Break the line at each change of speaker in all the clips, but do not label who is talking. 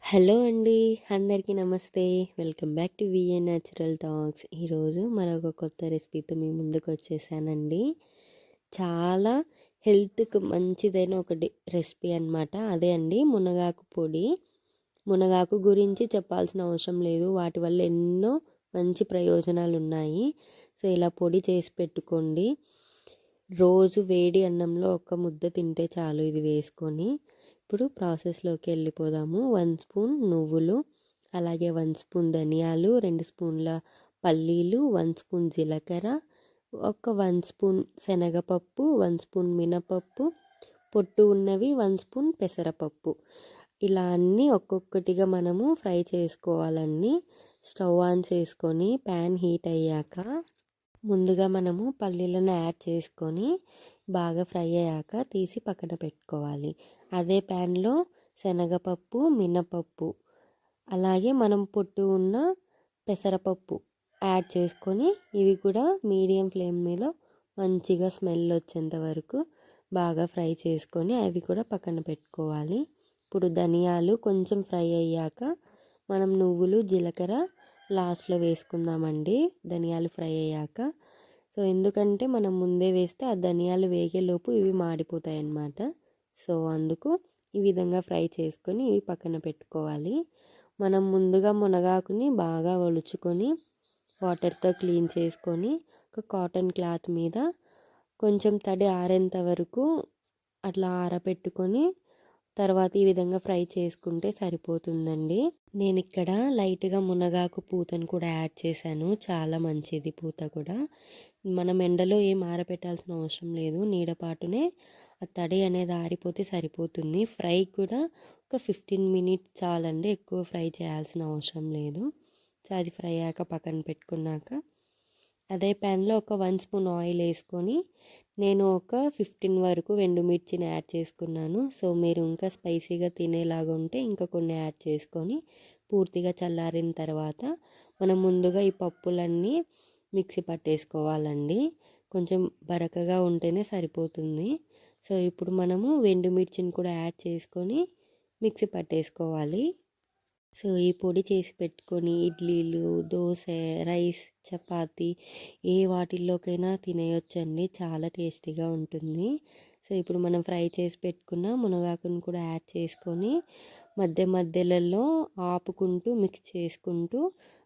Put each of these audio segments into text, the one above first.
Hello అండి. అందరికీ నమస్తే. Welcome back to VN natural talks. ఈరోజు మరొక కొత్త రెసిపీతో మీ ముందుకు వచ్చేసానండి. చాలా హెల్త్‌కి మంచిదైన ఒకటి రెసిపీ అనమాట. అదే అండి మునగాకు పొడి. మునగాకు గురించి చెప్పాల్సిన అవసరం లేదు. వాటి వల్ల ఎన్నో మంచి ప్రయోజనాలు ఉన్నాయి. సో, ఇలా పొడి చేసి పెట్టుకోండి. రోజు వేడి అన్నంలో ఒక ముద్ద తింటే చాలు ఇది వేసుకొని. ఇప్పుడు ప్రాసెస్లోకి వెళ్ళిపోదాము. 1 స్పూన్ నువ్వులు, అలాగే 1 స్పూన్ ధనియాలు, 2 స్పూన్ల పల్లీలు, 1 స్పూన్ జీలకర్ర, ఒక 1 స్పూన్ శనగపప్పు, 1 స్పూన్ మినపప్పు, పొట్టు ఉన్నవి 1 స్పూన్ పెసరపప్పు. ఇలా అన్నీ ఒక్కొక్కటిగా మనము ఫ్రై చేసుకోవాలండి. స్టవ్ ఆన్ చేసుకొని ప్యాన్ హీట్ అయ్యాక ముందుగా మనము పల్లీలను యాడ్ చేసుకొని బాగా ఫ్రై అయ్యాక తీసి పక్కన పెట్టుకోవాలి. అదే ప్యాన్లో శనగపప్పు, మినపప్పు, అలాగే మనం పొట్టు ఉన్న పెసరపప్పు యాడ్ చేసుకొని ఇవి కూడా మీడియం ఫ్లేమ్ మీద మంచిగా స్మెల్ వచ్చేంత వరకు బాగా ఫ్రై చేసుకొని అవి కూడా పక్కన పెట్టుకోవాలి. ఇప్పుడు ధనియాలు కొంచెం ఫ్రై అయ్యాక మనం నువ్వులు, జీలకర్ర లాస్ట్లో వేసుకుందామండి ధనియాలు ఫ్రై అయ్యాక. సో ఎందుకంటే మనం ముందే వేస్తే ఆ ధనియాలు వేగేలోపు ఇవి మాడిపోతాయి అన్నమాట. సో అందుకు ఈ విధంగా ఫ్రై చేసుకొని ఇవి పక్కన పెట్టుకోవాలి. మనం ముందుగా మునగాకుని బాగా ఒలుచుకొని వాటర్తో క్లీన్ చేసుకొని ఒక కాటన్ క్లాత్ మీద కొంచెం తడి ఆరేంత వరకు అట్లా ఆరబెట్టుకొని తర్వాత ఈ విధంగా ఫ్రై చేసుకుంటే సరిపోతుందండి. నేను ఇక్కడ లైట్గా మునగాకు పూతను కూడా యాడ్ చేశాను. చాలా మంచిది పూత కూడా. మనం ఎండలో ఏం ఆరబెట్టాల్సిన అవసరం లేదు. నీడపాటునే ఆ తడి అనేది ఆరిపోతే సరిపోతుంది. ఫ్రై కూడా ఒక 15 మినిట్స్ చాలండి, ఎక్కువ ఫ్రై చేయాల్సిన అవసరం లేదు. సో అది ఫ్రై అయ్యాక పక్కన పెట్టుకున్నాక అదే ప్యాన్లో ఒక 1 స్పూన్ ఆయిల్ వేసుకొని నేను ఒక 15 వరకు ఎండుమిర్చిని యాడ్ చేసుకున్నాను. సో మీరు ఇంకా స్పైసీగా తినేలాగా ఉంటే ఇంకా కొన్ని యాడ్ చేసుకొని పూర్తిగా చల్లారిన తర్వాత మనం ముందుగా ఈ పప్పులన్నీ మిక్సీ పట్టేసుకోవాలండి. కొంచెం బరకగా ఉంటేనే సరిపోతుంది. సో ఇప్పుడు మనము ఎండుమిర్చిని కూడా యాడ్ చేసుకొని మిక్సీ పట్టేసుకోవాలి. సో ఈ పొడి చేసి పెట్టుకొని ఇడ్లీలు, దోశ, రైస్, చపాతీ ఏ వాటిల్లోకైనా తినేయొచ్చండి. చాలా టేస్టీగా ఉంటుంది. సో ఇప్పుడు మనం ఫ్రై చేసి పెట్టుకున్న మునగాకును కూడా యాడ్ చేసుకొని మధ్య మధ్యలలో ఆపుకుంటూ మిక్స్ చేసుకుంటూ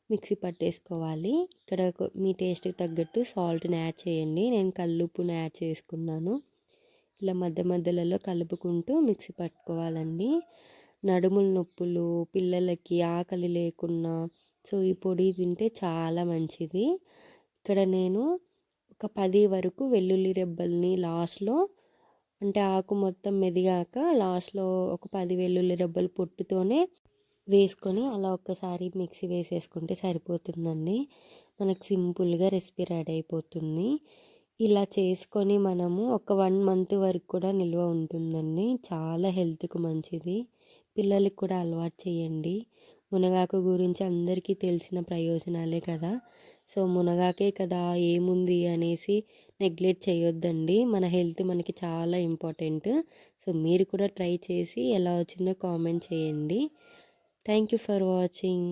మిక్సీ పట్టేసుకోవాలి. ఇక్కడ మీ టేస్ట్కి తగ్గట్టు సాల్ట్ని యాడ్ చేయండి. నేను కల్లుప్పుని యాడ్ చేసుకున్నాను. ఇలా మధ్య మధ్యలలో కలుపుకుంటూ మిక్సీ పట్టుకోవాలండి. నడుముల నొప్పులు, పిల్లలకి ఆకలి లేకున్నా సో ఈ పొడి తింటే చాలా మంచిది. ఇక్కడ నేను ఒక 10 వరకు వెల్లుల్లి రెబ్బల్ని లాస్ట్లో, అంటే ఆకు మొత్తం మెదిగాక లాస్ట్లో ఒక 10 వెల్లుల్లి రెబ్బలు పొట్టుతోనే వేసుకొని అలా ఒక్కసారి మిక్సీ వేసేసుకుంటే సరిపోతుందండి. మనకు సింపుల్గా రెసిపీ రెడీ అయిపోతుంది. ఇలా చేసుకొని మనము ఒక 1 మంత్ వరకు కూడా నిల్వ ఉంటుందండి. చాలా హెల్త్కి మంచిది. పిల్లలకి కూడా అలవాటు చేయండి. మునగాకు గురించి అందరికీ తెలిసిన ప్రయోజనాలే కదా. సో మునగాకే కదా ఏముంది అనేసి నెగ్లెక్ట్ చేయొద్దండి. మన హెల్త్ మనకి చాలా ఇంపార్టెంట్. సో మీరు కూడా ట్రై చేసి ఎలా వచ్చిందో కామెంట్ చేయండి. Thank you for watching.